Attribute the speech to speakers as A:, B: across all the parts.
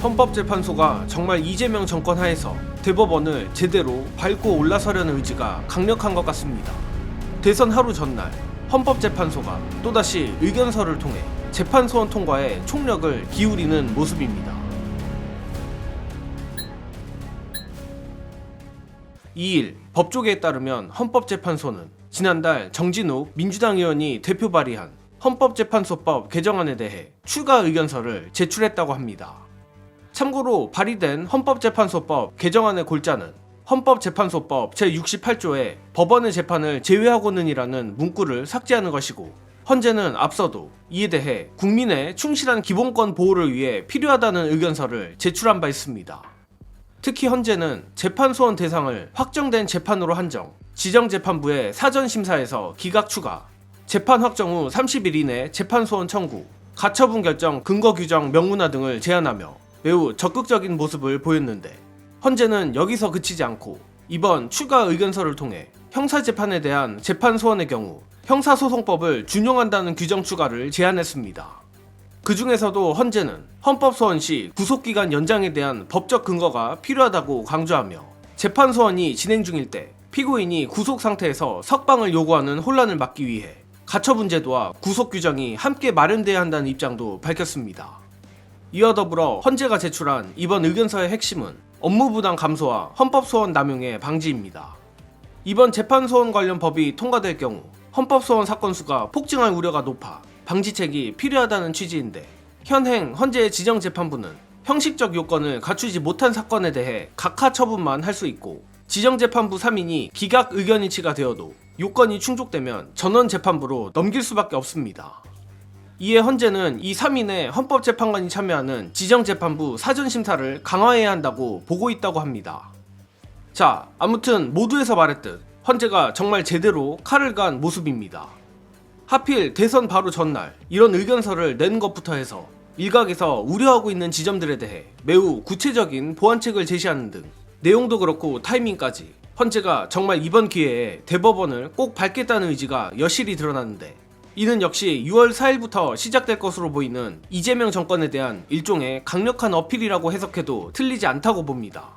A: 헌법재판소가 정말 이재명 정권 하에서 대법원을 제대로 밟고 올라서려는 의지가 강력한 것 같습니다. 대선 하루 전날 헌법재판소가 또다시 의견서를 통해 재판소원 통과에 총력을 기울이는 모습입니다. 2일 법조계에 따르면 헌법재판소는 지난달 정진욱 민주당 의원이 대표 발의한 헌법재판소법 개정안에 대해 추가 의견서를 제출했다고 합니다. 참고로 발의된 헌법재판소법 개정안의 골자는 헌법재판소법 제68조에 법원의 재판을 제외하고는이라는 문구를 삭제하는 것이고, 헌재는 앞서도 이에 대해 국민의 충실한 기본권 보호를 위해 필요하다는 의견서를 제출한 바 있습니다. 특히 헌재는 재판소원 대상을 확정된 재판으로 한정, 지정재판부의 사전심사에서 기각 추가, 재판 확정 후 30일 이내 재판소원 청구, 가처분 결정 근거 규정 명문화 등을 제한하며 매우 적극적인 모습을 보였는데, 헌재는 여기서 그치지 않고 이번 추가 의견서를 통해 형사재판에 대한 재판소원의 경우 형사소송법을 준용한다는 규정 추가를 제안했습니다. 그 중에서도 헌재는 헌법소원 시 구속기간 연장에 대한 법적 근거가 필요하다고 강조하며, 재판소원이 진행 중일 때 피고인이 구속 상태에서 석방을 요구하는 혼란을 막기 위해 가처분 제도와 구속 규정이 함께 마련돼야 한다는 입장도 밝혔습니다. 이와 더불어 헌재가 제출한 이번 의견서의 핵심은 업무부당 감소와 헌법소원 남용의 방지입니다. 이번 재판소원 관련 법이 통과될 경우 헌법소원 사건 수가 폭증할 우려가 높아 방지책이 필요하다는 취지인데, 현행 헌재 지정재판부는 형식적 요건을 갖추지 못한 사건에 대해 각하 처분만 할 수 있고, 지정재판부 3인이 기각 의견일치가 되어도 요건이 충족되면 전원재판부로 넘길 수밖에 없습니다. 이에 헌재는 이 3인의 헌법재판관이 참여하는 지정재판부 사전심사를 강화해야 한다고 보고 있다고 합니다. 자, 아무튼 모두에서 말했듯 헌재가 정말 제대로 칼을 간 모습입니다. 하필 대선 바로 전날 이런 의견서를 낸 것부터 해서 일각에서 우려하고 있는 지점들에 대해 매우 구체적인 보완책을 제시하는 등 내용도 그렇고 타이밍까지 헌재가 정말 이번 기회에 대법원을 꼭 밟겠다는 의지가 여실히 드러났는데, 이는 역시 6월 4일부터 시작될 것으로 보이는 이재명 정권에 대한 일종의 강력한 어필이라고 해석해도 틀리지 않다고 봅니다.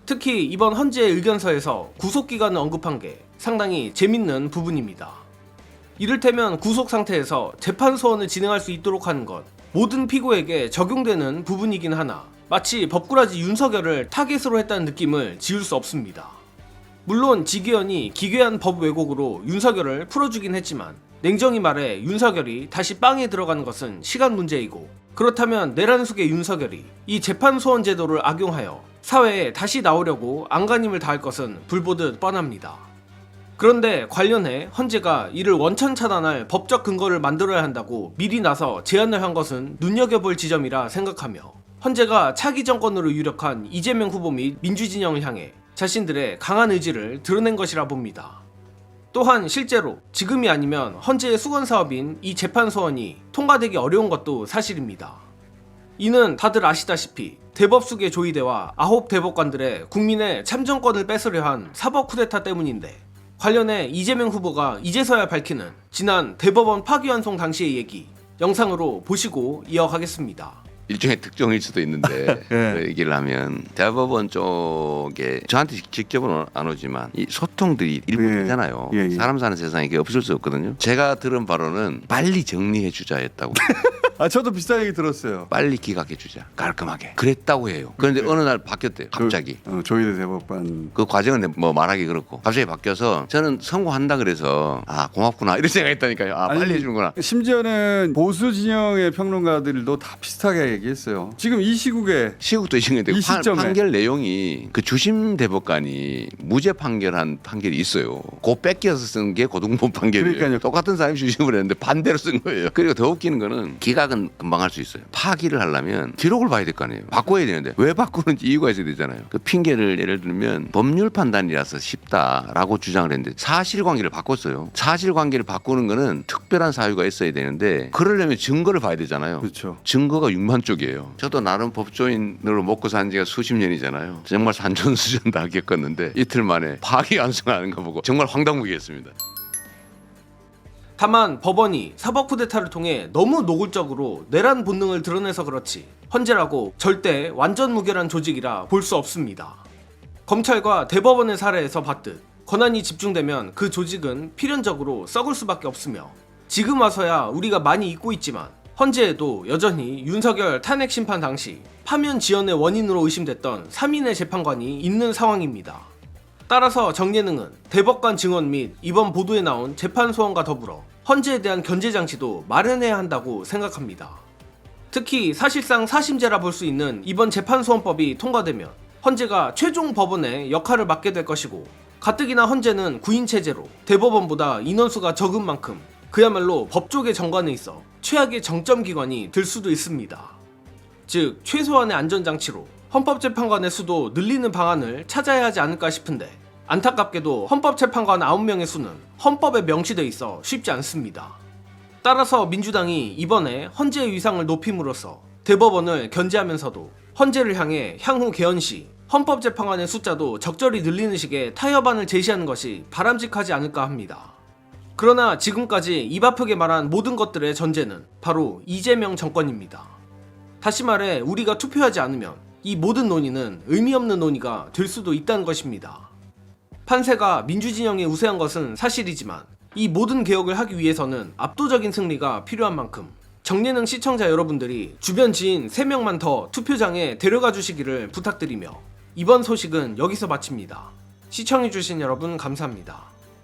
A: 특히 이번 헌재 의견서에서 구속기간을 언급한 게 상당히 재밌는 부분입니다. 이를테면 구속 상태에서 재판소원을 진행할 수 있도록 하는 것, 모든 피고에게 적용되는 부분이긴 하나 마치 법꾸라지 윤석열을 타겟으로 했다는 느낌을 지울 수 없습니다. 물론 지기현이 기괴한 법 왜곡으로 윤석열을 풀어주긴 했지만, 냉정히 말해 윤석열이 다시 빵에 들어가는 것은 시간 문제이고, 그렇다면 내란숙의 윤석열이 이 재판소원 제도를 악용하여 사회에 다시 나오려고 안간힘을 다할 것은 불보듯 뻔합니다. 그런데 관련해 헌재가 이를 원천 차단할 법적 근거를 만들어야 한다고 미리 나서 제안을 한 것은 눈여겨볼 지점이라 생각하며, 헌재가 차기 정권으로 유력한 이재명 후보 및 민주진영을 향해 자신들의 강한 의지를 드러낸 것이라 봅니다. 또한 실제로 지금이 아니면 헌재의 수건 사업인 이 재판소원이 통과되기 어려운 것도 사실입니다. 이는 다들 아시다시피 대법숙의 조이대와 9 대법관들의 국민의 참정권을 뺏으려 한 사법 쿠데타 때문인데, 관련해 이재명 후보가 이제서야 밝히는 지난 대법원 파기환송 당시의 얘기 영상으로 보시고 이어가겠습니다.
B: 일종의 특종일 수도 있는데 그 얘기를 하면 대법원 쪽에 저한테 직접은 안 오지만 이 소통들이 일부잖아요. 사람 사는 세상에 이게 없을 수 없거든요. 제가 들은 바로는 빨리 정리해 주자였다고.
C: 아, 저도 비슷한 얘기 들었어요.
B: 빨리 기각해 주자, 깔끔하게 그랬다고 해요. 그런데 어느 날 바뀌었대요, 갑자기.
C: 조희대 대법관
B: 그 과정은 뭐 말하기 그렇고 갑자기 바뀌어서 저는 성공한다 그래서 아 고맙구나 이런 생각했다니까요. 아 빨리 해주는구나.
C: 심지어는 보수 진영의 평론가들도 다 비슷하게 얘기했어요. 지금 이 시국에
B: 시국도 시국인데
C: 이 시점에
B: 판결 내용이 그 주심 대법관이 무죄 판결한 판결이 있어요. 그 뺏겨서 쓴 게 고등법 판결이에요.
C: 그러니까요.
B: 똑같은 사람이 주심을 했는데 반대로 쓴 거예요. 그리고 더 웃기는 거는 기각은 금방 할 수 있어요. 파기를 하려면 기록을 봐야 될 거 아니에요. 바꿔야 되는데 왜 바꾸는지 이유가 있어야 되잖아요. 그 핑계를 예를 들면 법률 판단이라서 쉽다라고 주장을 했는데 사실관계를 바꿨어요. 사실관계를 바꾸는 거는 특별한 사유가 있어야 되는데 그러려면 증거를 봐야 되잖아요.
C: 그렇죠.
B: 증거가 6만 쪽이에요. 저도 나름 법조인으로 먹고 산 지가 수십 년이잖아요. 정말 산전수전 다 겪었는데 이틀 만에 파기환송하는 거 보고 정말 황당무계했습니다.
A: 다만 법원이 사법 쿠데타를 통해 너무 노골적으로 내란 본능을 드러내서 그렇지 헌재라고 절대 완전 무결한 조직이라 볼 수 없습니다. 검찰과 대법원의 사례에서 봤듯 권한이 집중되면 그 조직은 필연적으로 썩을 수밖에 없으며 지금 와서야 우리가 많이 잊고 있지만 헌재에도 여전히 윤석열 탄핵 심판 당시 파면 지연의 원인으로 의심됐던 3인의 재판관이 있는 상황입니다. 따라서 정예능은 대법관 증언 및 이번 보도에 나온 재판 소원과 더불어 헌재에 대한 견제 장치도 마련해야 한다고 생각합니다. 특히 사실상 사심제라 볼 수 있는 이번 재판소원법이 통과되면 헌재가 최종 법원의 역할을 맡게 될 것이고 가뜩이나 헌재는 구인체제로 대법원보다 인원수가 적은 만큼 그야말로 법조계 정관에 있어 최악의 정점기관이 될 수도 있습니다. 즉 최소한의 안전장치로 헌법재판관의 수도 늘리는 방안을 찾아야 하지 않을까 싶은데 안타깝게도 헌법재판관 9명의 수는 헌법에 명시돼 있어 쉽지 않습니다. 따라서 민주당이 이번에 헌재의 위상을 높임으로써 대법원을 견제하면서도 헌재를 향해 향후 개헌 시 헌법재판관의 숫자도 적절히 늘리는 식의 타협안을 제시하는 것이 바람직하지 않을까 합니다. 그러나 지금까지 입 아프게 말한 모든 것들의 전제는 바로 이재명 정권입니다. 다시 말해 우리가 투표하지 않으면 이 모든 논의는 의미 없는 논의가 될 수도 있다는 것입니다. 판세가 민주진영에 우세한 것은 사실이지만 이 모든 개혁을 하기 위해서는 압도적인 승리가 필요한 만큼 정예능 시청자 여러분들이 주변 지인 3명만 더 투표장에 데려가 주시기를 부탁드리며 이번 소식은 여기서 마칩니다. 시청해주신 여러분 감사합니다.